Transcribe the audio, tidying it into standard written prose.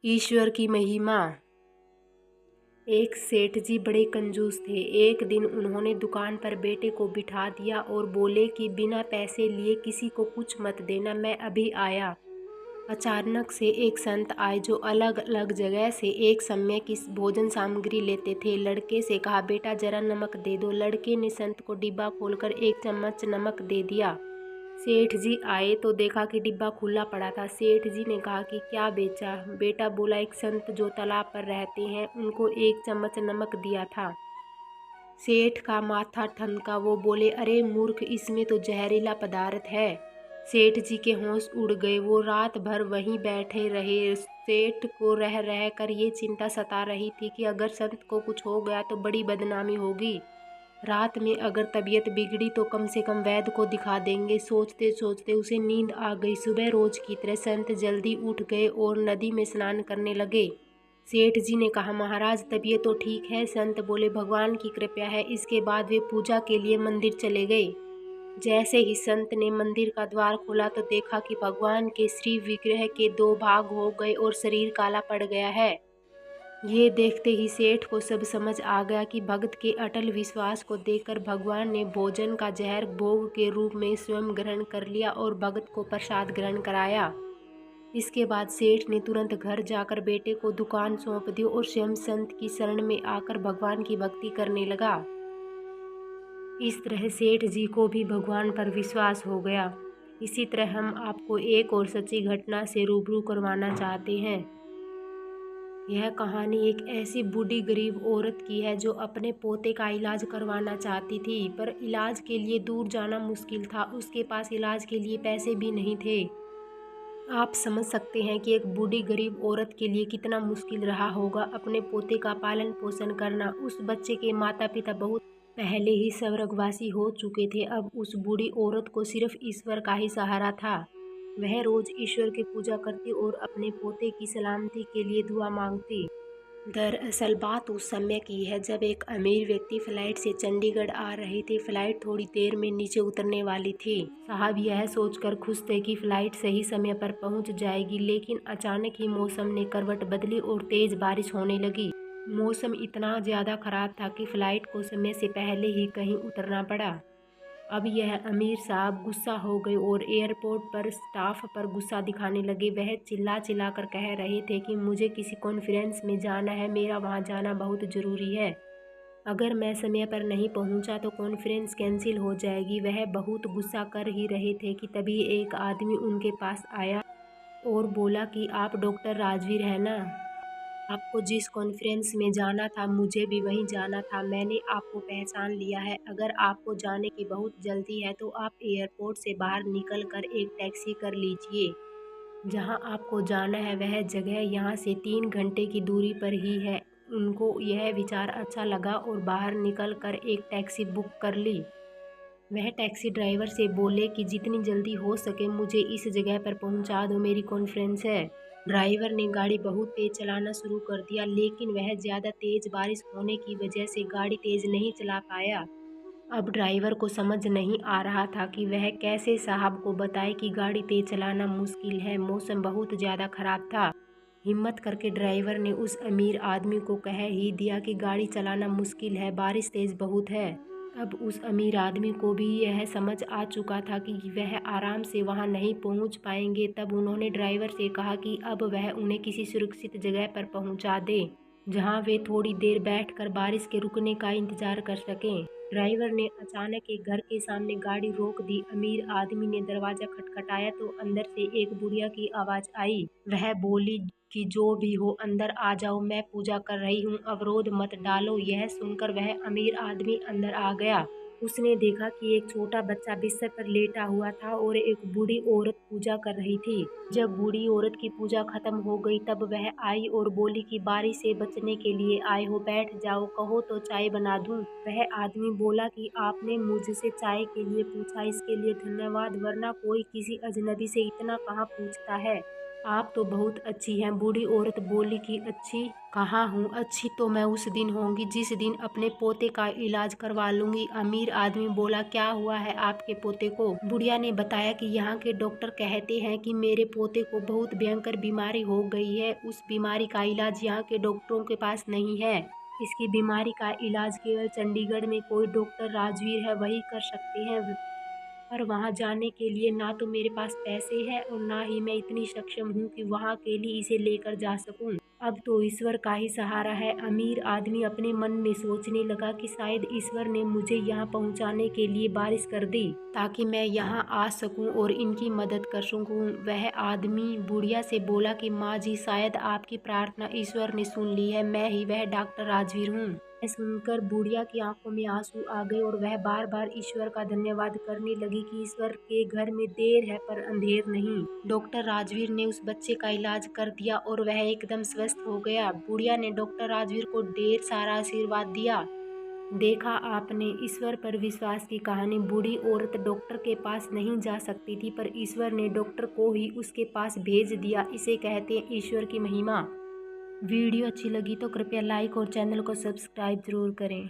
ईश्वर की महिमा। एक सेठ जी बड़े कंजूस थे। एक दिन उन्होंने दुकान पर बेटे को बिठा दिया और बोले कि बिना पैसे लिए किसी को कुछ मत देना, मैं अभी आया। अचानक से एक संत आए जो अलग अलग जगह से एक समय की भोजन सामग्री लेते थे। लड़के से कहा, बेटा जरा नमक दे दो। लड़के ने संत को डिब्बा खोलकर 1 चम्मच नमक दे दिया। सेठ जी आए तो देखा कि डिब्बा खुला पड़ा था। सेठ जी ने कहा कि क्या बेचा? बेटा बोला, एक संत जो तालाब पर रहते हैं उनको 1 चम्मच नमक दिया था। सेठ का माथा ठनका। वो बोले, अरे मूर्ख, इसमें तो जहरीला पदार्थ है। सेठ जी के होश उड़ गए। वो रात भर वहीं बैठे रहे। सेठ को रह रह कर ये चिंता सता रही थी कि अगर संत को कुछ हो गया तो बड़ी बदनामी होगी। रात में अगर तबीयत बिगड़ी तो कम से कम वैद्य को दिखा देंगे। सोचते सोचते उसे नींद आ गई। सुबह रोज की तरह संत जल्दी उठ गए और नदी में स्नान करने लगे। सेठ जी ने कहा, महाराज तबीयत तो ठीक है? संत बोले, भगवान की कृपा है। इसके बाद वे पूजा के लिए मंदिर चले गए। जैसे ही संत ने मंदिर का द्वार खोला तो देखा कि भगवान के श्री विग्रह के 2 भाग हो गए और शरीर काला पड़ गया है। ये देखते ही सेठ को सब समझ आ गया कि भक्त के अटल विश्वास को देखकर भगवान ने भोजन का जहर भोग के रूप में स्वयं ग्रहण कर लिया और भक्त को प्रसाद ग्रहण कराया। इसके बाद सेठ ने तुरंत घर जाकर बेटे को दुकान सौंप दी और स्वयं संत की शरण में आकर भगवान की भक्ति करने लगा। इस तरह सेठ जी को भी भगवान पर विश्वास हो गया। इसी तरह हम आपको एक और सच्ची घटना से रूबरू करवाना चाहते हैं। यह कहानी एक ऐसी बूढ़ी गरीब औरत की है जो अपने पोते का इलाज करवाना चाहती थी, पर इलाज के लिए दूर जाना मुश्किल था। उसके पास इलाज के लिए पैसे भी नहीं थे। आप समझ सकते हैं कि एक बूढ़ी गरीब औरत के लिए कितना मुश्किल रहा होगा अपने पोते का पालन पोषण करना। उस बच्चे के माता पिता बहुत पहले ही स्वर्गवासी हो चुके थे। अब उस बूढ़ी औरत को सिर्फ ईश्वर का ही सहारा था। वह रोज ईश्वर की पूजा करती और अपने पोते की सलामती के लिए दुआ मांगती। दरअसल बात उस समय की है जब एक अमीर व्यक्ति फ्लाइट से चंडीगढ़ आ रहे थे। फ्लाइट थोड़ी देर में नीचे उतरने वाली थी। साहब यह सोचकर खुश थे कि फ्लाइट सही समय पर पहुंच जाएगी, लेकिन अचानक ही मौसम ने करवट बदली और तेज बारिश होने लगी। मौसम इतना ज़्यादा खराब था कि फ्लाइट को समय से पहले ही कहीं उतरना पड़ा। अब यह अमीर साहब गुस्सा हो गए और एयरपोर्ट पर स्टाफ पर गुस्सा दिखाने लगे। वह चिल्ला चिल्ला कर कह रहे थे कि मुझे किसी कॉन्फ्रेंस में जाना है, मेरा वहां जाना बहुत ज़रूरी है। अगर मैं समय पर नहीं पहुंचा तो कॉन्फ्रेंस कैंसिल हो जाएगी। वह बहुत गुस्सा कर ही रहे थे कि तभी एक आदमी उनके पास आया और बोला कि आप डॉक्टर राजवीर हैं ना? आपको जिस कॉन्फ्रेंस में जाना था मुझे भी वहीं जाना था। मैंने आपको पहचान लिया है। अगर आपको जाने की बहुत जल्दी है तो आप एयरपोर्ट से बाहर निकल कर एक टैक्सी कर लीजिए। जहां आपको जाना है वह जगह यहाँ से 3 घंटे की दूरी पर ही है। उनको यह विचार अच्छा लगा और बाहर निकल कर एक टैक्सी बुक कर ली। वह टैक्सी ड्राइवर से बोले कि जितनी जल्दी हो सके मुझे इस जगह पर पहुंचा दो, मेरी कॉन्फ्रेंस है। ड्राइवर ने गाड़ी बहुत तेज चलाना शुरू कर दिया, लेकिन वह ज़्यादा तेज बारिश होने की वजह से गाड़ी तेज नहीं चला पाया। अब ड्राइवर को समझ नहीं आ रहा था कि वह कैसे साहब को बताए कि गाड़ी तेज चलाना मुश्किल है। मौसम बहुत ज़्यादा खराब था। हिम्मत करके ड्राइवर ने उस अमीर आदमी को कह ही दिया कि गाड़ी चलाना मुश्किल है, बारिश तेज बहुत है। अब उस अमीर आदमी को भी यह समझ आ चुका था कि वह आराम से वहां नहीं पहुंच पाएंगे। तब उन्होंने ड्राइवर से कहा कि अब वह उन्हें किसी सुरक्षित जगह पर पहुंचा दे, जहां वे थोड़ी देर बैठकर बारिश के रुकने का इंतजार कर सकें। ड्राइवर ने अचानक एक घर के सामने गाड़ी रोक दी। अमीर आदमी ने दरवाजा खटखटाया तो अंदर से एक बुढ़िया की आवाज आई। वह बोली कि जो भी हो अंदर आ जाओ, मैं पूजा कर रही हूँ, अवरोध मत डालो। यह सुनकर वह अमीर आदमी अंदर आ गया। उसने देखा कि एक छोटा बच्चा बिस्तर पर लेटा हुआ था और एक बूढ़ी औरत पूजा कर रही थी। जब बूढ़ी औरत की पूजा खत्म हो गई तब वह आई और बोली कि बारिश से बचने के लिए आए हो, बैठ जाओ, कहो तो चाय बना दूं। वह आदमी बोला कि आपने मुझसे चाय के लिए पूछा, इसके लिए धन्यवाद, वरना कोई किसी अजनबी से इतना कहाँ पूछता है। आप तो बहुत अच्छी हैं। बूढ़ी औरत बोली कि अच्छी कहाँ हूँ, अच्छी तो मैं उस दिन होंगी जिस दिन अपने पोते का इलाज करवा लूंगी। अमीर आदमी बोला, क्या हुआ है आपके पोते को? बुढ़िया ने बताया कि यहाँ के डॉक्टर कहते हैं कि मेरे पोते को बहुत भयंकर बीमारी हो गई है। उस बीमारी का इलाज यहाँ के डॉक्टरों के पास नहीं है। इसकी बीमारी का इलाज केवल चंडीगढ़ में कोई डॉक्टर राजवीर है, वही कर सकते हैं। पर वहाँ जाने के लिए ना तो मेरे पास पैसे हैं और ना ही मैं इतनी सक्षम हूँ कि वहाँ अकेली इसे लेकर जा सकूँ। अब तो ईश्वर का ही सहारा है। अमीर आदमी अपने मन में सोचने लगा कि शायद ईश्वर ने मुझे यहाँ पहुँचाने के लिए बारिश कर दी ताकि मैं यहाँ आ सकूँ और इनकी मदद कर सकूँ। वह आदमी बुढ़िया से बोला कि माँ जी, शायद आपकी प्रार्थना ईश्वर ने सुन ली है। मैं ही वह डॉक्टर राजवीर हूँ। यह सुनकर बुढ़िया की आंखों में आंसू आ गए और वह बार बार ईश्वर का धन्यवाद करने लगी कि ईश्वर के घर में देर है पर अंधेर नहीं। डॉक्टर राजवीर ने उस बच्चे का इलाज कर दिया और वह एकदम स्वस्थ हो गया। बुढ़िया ने डॉक्टर राजवीर को ढेर सारा आशीर्वाद दिया। देखा आपने, ईश्वर पर विश्वास की कहानी। बूढ़ी औरत डॉक्टर के पास नहीं जा सकती थी पर ईश्वर ने डॉक्टर को ही उसके पास भेज दिया। इसे कहते हैं ईश्वर की महिमा। वीडियो अच्छी लगी तो कृपया लाइक और चैनल को सब्सक्राइब जरूर करें।